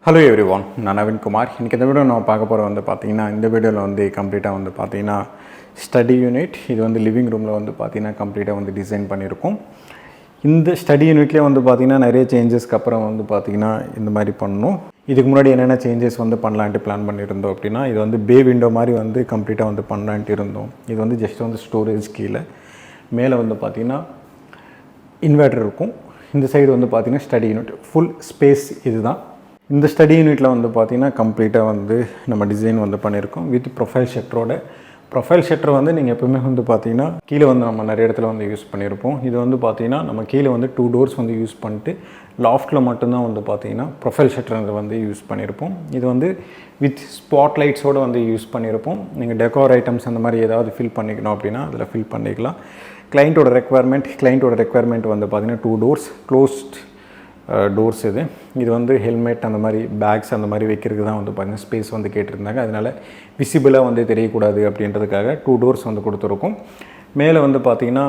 Hello everyone, நான் நவீன் குமார். இன்னைக்கு இந்த வீடியோ நான் பார்க்க போற வந்து பாத்தீங்கன்னா இந்த வீடியோல வந்து கம்ப்ளீட்டா வந்து பாத்தீங்கன்னா ஸ்டடி யூனிட் இது வந்து லிவிங் ரூம்ல வந்து பாத்தீங்கன்னா கம்ப்ளீட்டா வந்து டிசைன் பண்ணியிருக்கோம். இந்த ஸ்டடி யூனிட்லயே வந்து பாத்தீங்கன்னா நிறைய சேஞ்சஸ்க்கு அப்புறம் வந்து பாத்தீங்கன்னா இந்த மாதிரி பண்ணனும். இதுக்கு முன்னாடி என்னென்ன சேஞ்சஸ் வந்து பண்ணலாம்னு பிளான் பண்ணியிருந்தோம் அப்படினா இது வந்து பே விண்டோ மாதிரி வந்து கம்ப்ளீட்டா வந்து பண்ணலாம்னு இருந்தோம். இது வந்து ஜஸ்ட் வந்து ஸ்டோரேஜ் கீழ மேல வந்து பாத்தீங்கன்னா இன்வெர்ட்டர் இருக்கும். இந்த சைடு வந்து பாத்தீங்கன்னா ஸ்டடி யூனிட் ஃபுல் ஸ்பேஸ் இதுதான். இந்த ஸ்டடி யூனிட்ல வந்து பாத்தீங்கன்னா கம்ப்ளீட்டா வந்து நம்ம டிசைன் வந்து பண்ணியிருக்கோம் வித் ப்ரொஃபைல் ஷட்டரோட. ப்ரொஃபைல் ஷட்டர் வந்து நீங்க எப்பவுமே வந்து பாத்தீங்கன்னா கீழ வந்து நம்ம நிறைய இடத்துல வந்து யூஸ் பண்ணியிருப்போம். இது வந்து பாத்தீங்கன்னா நம்ம கீழ வந்து 2 டோர்ஸ் வந்து யூஸ் பண்ணிட்டு லாஃப்ட்ல மட்டும் தான் வந்து பாத்தீங்கன்னா ப்ரொஃபைல் ஷட்டர் வந்து யூஸ் பண்ணியிருப்போம். இது வந்து வித் ஸ்பாட் லைட்ஸோட வந்து யூஸ் பண்ணியிருப்போம். நீங்க டெக்கார் ஐட்டம்ஸ் அந்த மாதிரி ஏதாவது ஃபில் பண்ணிக்கணும் அப்படினா அதல ஃபில் பண்ணிக்கலாம். கிளையண்டோட ரெக்வயர்மென்ட் வந்து பாத்தீங்கன்னா 2 டோர்ஸ் க்ளோஸ்ட் டோர்ஸ் இது வந்து ஹெல்மெட் அந்த மாதிரி பேக்ஸ் அந்த மாதிரி வைக்கிறதுக்கு தான் வந்து பாத்தீங்கன்னா ஸ்பேஸ் வந்து கேட்டிருந்தாங்க. அதனால விசிபிளா வந்து தெரியக்கூடாது அப்படின்றதுக்காக 2 டோர்ஸ் வந்து கொடுத்துருக்கோம். மேலே வந்து பாத்தீங்கன்னா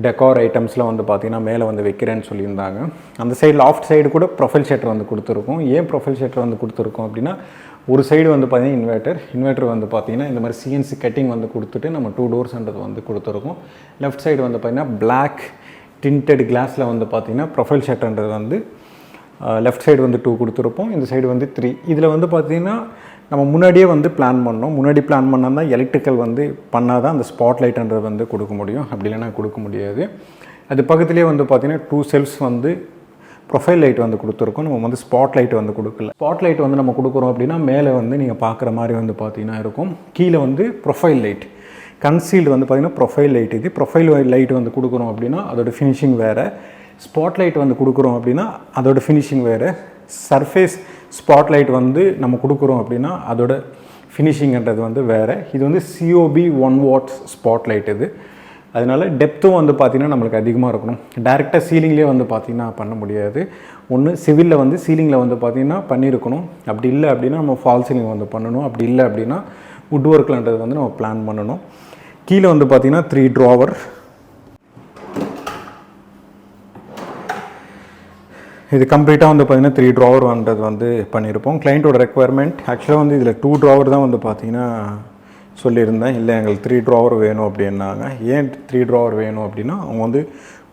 டெக்கார் ஐட்டம்ஸ்லாம் வந்து பாத்தீங்கன்னா மேலே வந்து வைக்கிறேன்னு சொல்லியிருந்தாங்க. அந்த சைடு லாஃப்ட் சைடு கூட ப்ரொஃபைல் ஷட்டர் வந்து கொடுத்துருக்கோம். ஏன் ப்ரொஃபைல் ஷட்டர் வந்து கொடுத்துருக்கோம் அப்படின்னா ஒரு சைடு வந்து பாத்தீங்கன்னா இன்வெர்ட்டர் வந்து பாத்தீங்கன்னா இந்த மாதிரி சிஎன்சி கட்டிங் வந்து கொடுத்துட்டு நம்ம 2 டோர்ஸ்ன்றது வந்து கொடுத்துருக்கோம். லெஃப்ட் சைடு வந்து பாத்தீங்கன்னா பிளாக் tinted glassல வந்து பாத்தீங்கன்னா ப்ரொஃபைல் ஷட்டர்ன்றது வந்து லெஃப்ட் சைடு வந்து 2 கொடுத்துருப்போம். இந்த சைடு வந்து 3. இதில் வந்து பாத்தீங்கன்னா நம்ம முன்னாடியே வந்து பிளான் பண்ணோம். முன்னாடி பிளான் பண்ணா தான் எலக்ட்ரிக்கல் வந்து பண்ணாதான் அந்த ஸ்பாட் லைட்ன்றது வந்து கொடுக்க முடியும். அப்படி இல்லைனா கொடுக்க முடியாது. அது பக்கத்துலேயே வந்து பாத்தீங்கன்னா 2 செல்ஃப்ஸ் வந்து ப்ரொஃபைல் லைட் வந்து கொடுத்துருக்கோம். நம்ம வந்து ஸ்பாட் லைட் வந்து கொடுக்கல. ஸ்பாட் லைட் வந்து நம்ம கொடுக்குறோம் அப்படின்னா மேலே வந்து நீங்கள் பார்க்குற மாதிரி வந்து பார்த்தீங்கன்னா இருக்கும். கீழே வந்து ப்ரொஃபைல் லைட் கன்சீல்டு வந்து பார்த்திங்கன்னா ப்ரொஃபைல் லைட் இது ப்ரொஃபைல் லைட் வந்து கொடுக்குறோம் அப்படின்னா அதோட ஃபினிஷிங் வேறு. ஸ்பாட் லைட் வந்து கொடுக்குறோம் அப்படின்னா அதோட ஃபினிஷிங் வேறு. சர்ஃபேஸ் ஸ்பாட் லைட் வந்து நம்ம கொடுக்குறோம் அப்படின்னா அதோட ஃபினிஷிங்ன்றது வந்து வேறு. இது வந்து COB 1 வாட் ஸ்பாட் லைட் இது. அதனால டெப்த்தும் வந்து பார்த்திங்கன்னா நம்மளுக்கு அதிகமாக இருக்கணும். டேரெக்டாக சீலிங்லேயே வந்து பார்த்திங்கன்னா பண்ண முடியாது. ஒன்று சிவிலில் வந்து சீலிங்கில் வந்து பார்த்திங்கன்னா பண்ணியிருக்கணும். அப்படி இல்லை அப்படின்னா நம்ம ஃபால் சீலிங் வந்து பண்ணணும். அப்படி இல்லை அப்படின்னா வுட் ஒர்க்லன்றது வந்து நம்ம பிளான் பண்ணணும். கீழே வந்து பார்த்திங்கன்னா 3 ட்ராவர். இது கம்ப்ளீட்டாக வந்து பார்த்திங்கன்னா 3 ட்ராவர்ன்றது வந்து பண்ணியிருப்போம். கிளைண்ட்டோட ரெக்குவயர்மெண்ட் ஆக்சுவலாக வந்து இதில் 2 ட்ராவர் தான் வந்து பார்த்திங்கன்னா சொல்லியிருந்தேன். இல்லை எங்களுக்கு 3 ட்ராவர் வேணும் அப்படின்னாங்க. ஏன் 3 ட்ராவர் வேணும் அப்படின்னா அவங்க வந்து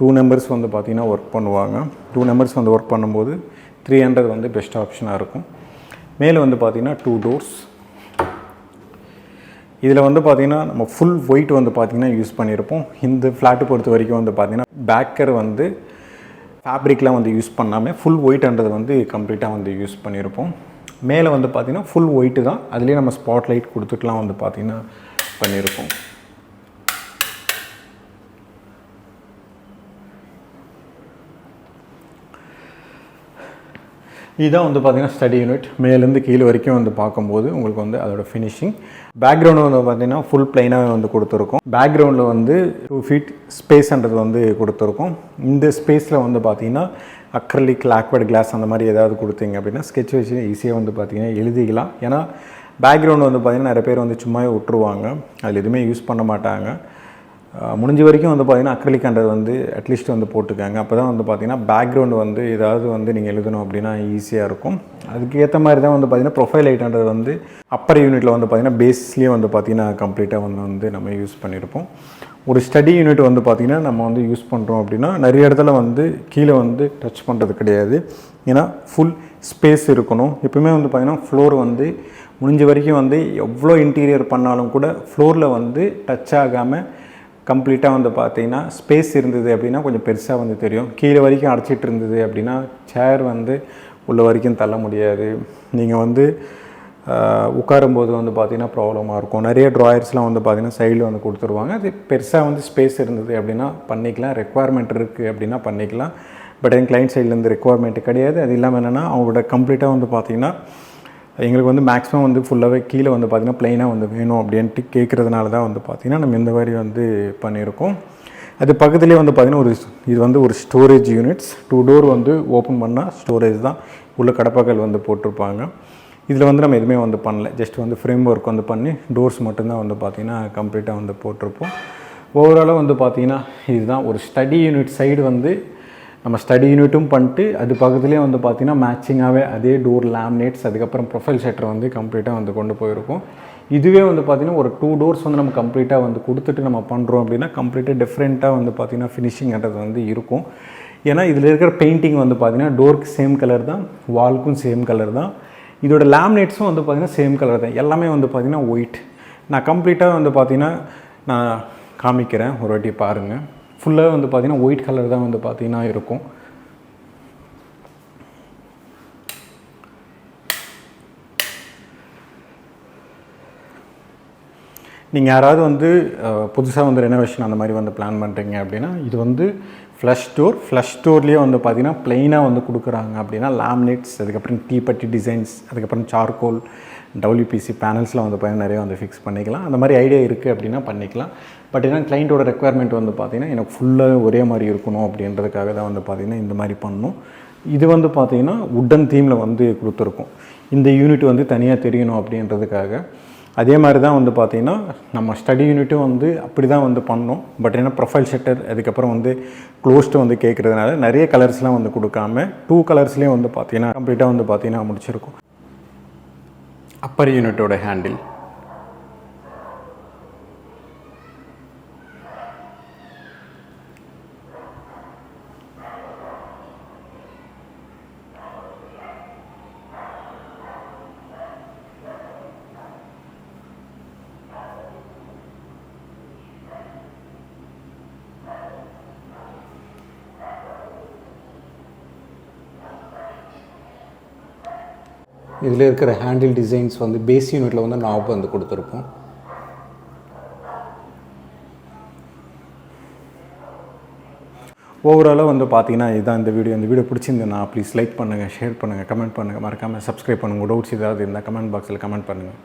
2 மெம்பர்ஸ் வந்து பார்த்திங்கன்னா ஒர்க் பண்ணுவாங்க. 2 மெம்பர்ஸ் வந்து ஒர்க் பண்ணும்போது 300 வந்து பெஸ்ட் ஆப்ஷனாக இருக்கும். மேலே வந்து பார்த்திங்கன்னா 2 டோர்ஸ். இதில் வந்து பார்த்திங்கன்னா நம்ம ஃபுல் ஒயிட் வந்து பார்த்திங்கன்னா யூஸ் பண்ணியிருப்போம். இந்த ஃப்ளாட்டு பொறுத்த வரைக்கும் வந்து பார்த்திங்கன்னா பேக்கர் வந்து ஃபேப்ரிக்லாம் வந்து யூஸ் பண்ணாமல் ஃபுல் ஒயிட்ன்றது வந்து கம்ப்ளீட்டாக வந்து யூஸ் பண்ணியிருப்போம். மேலே வந்து பார்த்திங்கன்னா ஃபுல் ஒயிட்டு தான். அதுலேயே நம்ம ஸ்பாட் லைட் கொடுத்துட்டுலாம் வந்து பார்த்திங்கன்னா பண்ணியிருப்போம். இதுதான் வந்து பார்த்திங்கன்னா ஸ்டடி யூனிட். மேலேருந்து கீழே வரைக்கும் வந்து பார்க்கும்போது உங்களுக்கு வந்து அதோட ஃபினிஷிங். பேக்ரவுண்டு வந்து பார்த்திங்கன்னா ஃபுல் பிளைனாகவே வந்து கொடுத்துருக்கோம். பேக்ரவுண்டில் வந்து 2 ஃபீட் ஸ்பேஸ்ன்றது வந்து கொடுத்துருக்கோம். இந்த ஸ்பேஸில் வந்து பார்த்திங்கன்னா அக்ரலிக் லாக்வர்ட் கிளாஸ் அந்த மாதிரி ஏதாவது கொடுத்தீங்க அப்படின்னா ஸ்கெட்ச் வச்சு ஈஸியாக வந்து பார்த்திங்கன்னா எழுதிக்கலாம். ஏன்னா பேக்ரவுண்டு வந்து பார்த்திங்கன்னா நிறைய பேர் வந்து சும்மாவே விட்டுருவாங்க. அதில் எதுவுமே யூஸ் பண்ண மாட்டாங்க. முடிஞ்ச வரைக்கும் வந்து பார்த்திங்கன்னா அக்ரலிக்ன்றது வந்து அட்லீஸ்ட் வந்து போட்டுக்காங்க. அப்போ தான் வந்து பார்த்திங்கன்னா பேக்ரவுண்டு வந்து ஏதாவது வந்து நீங்கள் எழுதணும் அப்படின்னா ஈஸியாக இருக்கும். அதுக்கு ஏற்ற மாதிரி தான் வந்து பார்த்திங்கன்னா ப்ரொஃபைல் லைட்ன்றது வந்து அப்பர் யூனிட்டில் வந்து பார்த்திங்கன்னா பேஸ்லேயே வந்து பார்த்திங்கன்னா கம்ப்ளீட்டாக வந்து நம்ம யூஸ் பண்ணியிருப்போம். ஒரு ஸ்டடி யூனிட் வந்து பார்த்திங்கன்னா நம்ம வந்து யூஸ் பண்ணுறோம் அப்படின்னா நிறைய இடத்துல வந்து கீழே வந்து டச் பண்ணுறது கிடையாது. ஏன்னா ஃபுல் ஸ்பேஸ் இருக்கணும். எப்பவுமே வந்து பார்த்திங்கன்னா ஃப்ளோர் வந்து முடிஞ்ச வரைக்கும் வந்து எவ்வளோ இன்டீரியர் பண்ணாலும் கூட ஃப்ளோரில் வந்து டச் ஆகாமல் கம்ப்ளீட்டாக வந்து பார்த்திங்கன்னா ஸ்பேஸ் இருந்தது அப்படின்னா கொஞ்சம் பெருசாக வந்து தெரியும். கீழே வரைக்கும் அடைச்சிட்டு இருந்தது அப்படின்னா சேர் வந்து உள்ள வரைக்கும் தள்ள முடியாது. நீங்கள் வந்து உட்காரும்போது வந்து பார்த்திங்கன்னா ப்ராப்ளமாக இருக்கும். நிறைய ட்ராயர்ஸ்லாம் வந்து பார்த்திங்கன்னா சைடில் வந்து கொடுத்துருவாங்க. அது பெருசாக வந்து ஸ்பேஸ் இருந்தது அப்படின்னா பண்ணிக்கலாம். ரெக்குவயர்மெண்ட் இருக்குது அப்படின்னா பண்ணிக்கலாம். பட் என் கிளைண்ட் சைட்லேருந்து ரெக்குவயர்மெண்ட் கிடையாது. அது இல்லாமல் என்னென்னா அவங்களோட கம்ப்ளீட்டாக வந்து பார்த்திங்கன்னா எங்களுக்கு வந்து மேக்ஸிமம் வந்து ஃபுல்லாகவே கீழே வந்து பார்த்திங்கன்னா ப்ளைனாக வந்து வேணும் அப்படின்ட்டு கேட்குறதுனால தான் வந்து பார்த்திங்கன்னா நம்ம இந்த மாதிரி வந்து பண்ணியிருக்கோம். அது பக்கத்துலேயே வந்து பார்த்திங்கன்னா இது வந்து ஒரு ஸ்டோரேஜ் யூனிட்ஸ். 2 டோர் வந்து ஓப்பன் பண்ணால் ஸ்டோரேஜ் தான். உள்ள கடப்பாக்கள் வந்து போட்டிருப்பாங்க. இதில் வந்து நம்ம எதுவுமே வந்து பண்ணல. ஜஸ்ட் வந்து ஃப்ரேம் ஒர்க் வந்து பண்ணி டோர்ஸ் மட்டும்தான் வந்து பார்த்திங்கன்னா கம்ப்ளீட்டாக வந்து போட்டிருப்போம். ஓவராலாக வந்து பார்த்திங்கன்னா இதுதான் ஒரு ஸ்டடி யூனிட் சைடு வந்து நம்ம ஸ்டடி யூனிட்டும் பண்ணிட்டு அது பக்கத்துலேயே வந்து பார்த்திங்கன்னா மேட்சிங்காகவே அதே டோர் லேமினேட்ஸ் அதுக்கப்புறம் ப்ரொஃபைல் ஷட்டர் வந்து கம்ப்ளீட்டாக வந்து கொண்டு போயிருக்கும். இதுவே வந்து பார்த்திங்கன்னா ஒரு 2 டோர்ஸ் வந்து நம்ம கம்ப்ளீட்டாக வந்து கொடுத்துட்டு நம்ம பண்ணுறோம் அப்படின்னா கம்ப்ளீட்டாக டிஃப்ரெண்ட்டாக வந்து பார்த்திங்கன்னா ஃபினிஷிங்கிறது வந்து இருக்கும். ஏன்னா இதில் இருக்கிற பெயிண்டிங் வந்து பார்த்திங்கன்னா டோருக்கு சேம் கலர் தான், வால்க்கும் சேம் கலர் தான், இதோட லேமினேட்ஸும் வந்து பார்த்திங்கன்னா சேம் கலர் தான், எல்லாமே வந்து பார்த்திங்கன்னா ஒயிட். நான் கம்ப்ளீட்டாக வந்து பார்த்திங்கன்னா நான் காமிக்கிறேன், ஒரு வாட்டி பாருங்கள். ஃபுல்லாக வந்து பார்த்திங்கன்னா ஒயிட் கலர் தான் வந்து பார்த்திங்கன்னா இருக்கும். நீங்கள் யாராவது வந்து புதுசாக வந்து ரெனோவேஷன் அந்த மாதிரி வந்து பிளான் பண்ணுறீங்க அப்படின்னா இது வந்து ஃப்ளஷ் டோர்லேயே வந்து பார்த்திங்கன்னா ப்ளைனாக வந்து கொடுக்குறாங்க அப்படின்னா லேமினேட்ஸ், அதுக்கப்புறம் டீப்பட்டி டிசைன்ஸ், அதுக்கப்புறம் சார்கோல் WPC பேனல்ஸ்லாம் வந்து பார்த்திங்கன்னா நிறைய வந்து ஃபிக்ஸ் பண்ணிக்கலாம். அந்த மாதிரி ஐடியா இருக்குது அப்படின்னா பண்ணிக்கலாம். பட் ஏன்னா கிளைண்ட்டோட ரெக்குவயர்மெண்ட் வந்து பார்த்திங்கன்னா எனக்கு ஃபுல்லாக ஒரே மாதிரி இருக்கணும் அப்படின்றதுக்காக தான் வந்து பார்த்திங்கன்னா இந்த மாதிரி பண்ணணும். இது வந்து பார்த்திங்கன்னா வுட்டன் தீமில் வந்து கொடுத்துருக்கோம். இந்த யூனிட் வந்து தனியாக தெரியணும் அப்படின்றதுக்காக. அதே மாதிரி தான் வந்து பார்த்திங்கன்னா நம்ம ஸ்டடி யூனிட்டும் வந்து அப்படி தான் வந்து பண்ணோம். பட் ஏன்னா ப்ரொஃபைல் ஷட்டர் அதுக்கப்புறம் வந்து க்ளோஸ்ட்டு வந்து கேட்குறதுனால நிறைய கலர்ஸ்லாம் வந்து கொடுக்காம 2 கலர்ஸ்லேயும் வந்து பார்த்திங்கன்னா கம்ப்ளீட்டாக வந்து பார்த்திங்கன்னா முடிச்சிருக்கும். அப்பர் யூனிட்டோட ஹேண்டில் இதில் இருக்கிற ஹேண்டில் டிசைன்ஸ் வந்து பேஸ் யூனிட்டில் வந்து நாப் வந்து கொடுத்துருப்போம். ஓவராலாக வந்து பார்த்தீங்கன்னா இதுதான் இந்த வீடியோ பிடிச்சிருந்தேன்னா ப்ளீஸ் லைக் பண்ணுங்கள், ஷேர் பண்ணுங்கள், கமெண்ட் பண்ணுங்கள், மறக்காமல் சப்ஸ்கிரைப் பண்ணுங்கள். டவுட்ஸ் ஏதாவது இருந்தால் கமெண்ட் பாக்ஸில் கமெண்ட் பண்ணுங்கள்.